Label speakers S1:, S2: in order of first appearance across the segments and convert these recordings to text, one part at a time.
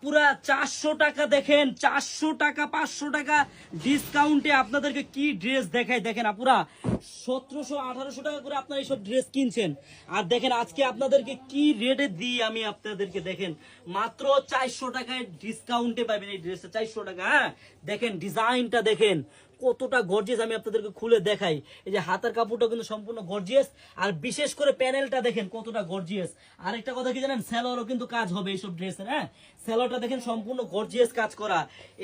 S1: পুরা 400 টাকা দেখেন, 400 টাকা 500 টাকা ডিসকাউন্টে আপনাদেরকে কি ড্রেস দেখাই। দেখেন আপুরা 1700-1800 টাকা করে আপনারা এইসব ড্রেস কিনছেন, আর দেখেন আজকে আপনাদেরকে কি রেটে দিই আমি আপনাদেরকে। দেখেন মাত্র 400 টাকায় ডিসকাউন্টে পাবেন এই ড্রেসটা, 400 টাকা। হ্যাঁ দেখেন ডিজাইনটা দেখেন কতটা গর্জিয়াস, আমি আপনাদেরকে খুলে দেখাই। এই যে হাতের কাপড়টা কিন্তু সম্পূর্ণ গর্জিয়াস, আর বিশেষ করে প্যানেলটা দেখেন কতটা গর্জিয়াস। আরেকটা কথা কি জানেন, সেলোয়ারও কিন্তু কাজ হবে এইসব ড্রেসের। হ্যাঁ সেলোয়ারটা দেখেন সম্পূর্ণ গর্জিয়াস কাজ করা।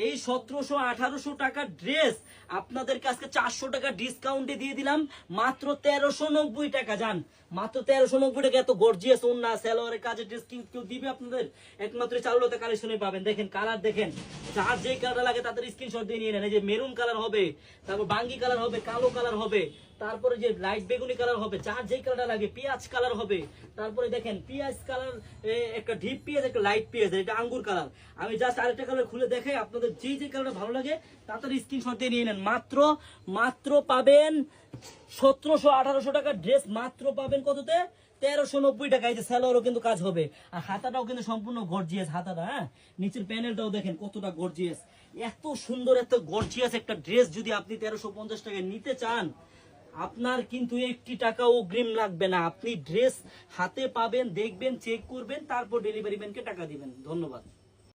S1: এই 1700-1800 টাকার ড্রেস আপনাদেরকে আজকে 400 টাকা ডিসকাউন্টে দিয়ে দিলাম মাত্র 1390 টাকা। যান মাত্র 1390 টাকা। এত গর্জিয়াস ওন্না সেলোয়ারের কাজের ড্রেস কেউ দিবে আপনাদের? একমাত্র চারুলতা কালেকশনে পাবেন। দেখেন কালার দেখেন, যার যে কালারটা লাগে তাদের স্ক্রিনশট দিয়ে নিয়ে নেন। এই যে মেরুন কালার হবে, তারপর বাঙ্গি কালার হবে, কালো কালার হবে, তারপরে যে লাইট বেগুনি কালার হবে, যার যে কালারটা লাগে, পেঁয়াজ কালার হবে, তারপরে দেখেন পেঁয়াজ কালার, একটা ডিপ পেঁয়াজ, একটা লাইট পেঁয়াজ, এটা আঙ্গুর কালার। আমি জাস্ট আরেকটা কালার খুলে দেখাই আপনাদের, যে কালারটা ভালো লাগে তাদের স্ক্রিনশট দিয়ে নিয়ে নেন। মাত্র পাবেন 1700-1800 টাকার ড্রেস মাত্র পাবেন কততে? 1390 টাকা। এই যে সেলোয়ারও কিন্তু কাজ হবে, আর হাতাটাও কিন্তু সম্পূর্ণ গর্জিয়াস হাতাটা। হ্যাঁ নিচের প্যানেলটাও দেখেন কতটা গর্জিয়াস। এত সুন্দর এত গর্জিয়াস একটা ড্রেস যদি আপনি 1350 টাকায় নিতে চান, আপনার কিন্তু 1 টাকা অগ্রিম লাগবে না। আপনি ড্রেস হাতে পাবেন, দেখবেন, চেক করবেন, তারপর ডেলিভারি ম্যানকে টাকা দিবেন। ধন্যবাদ।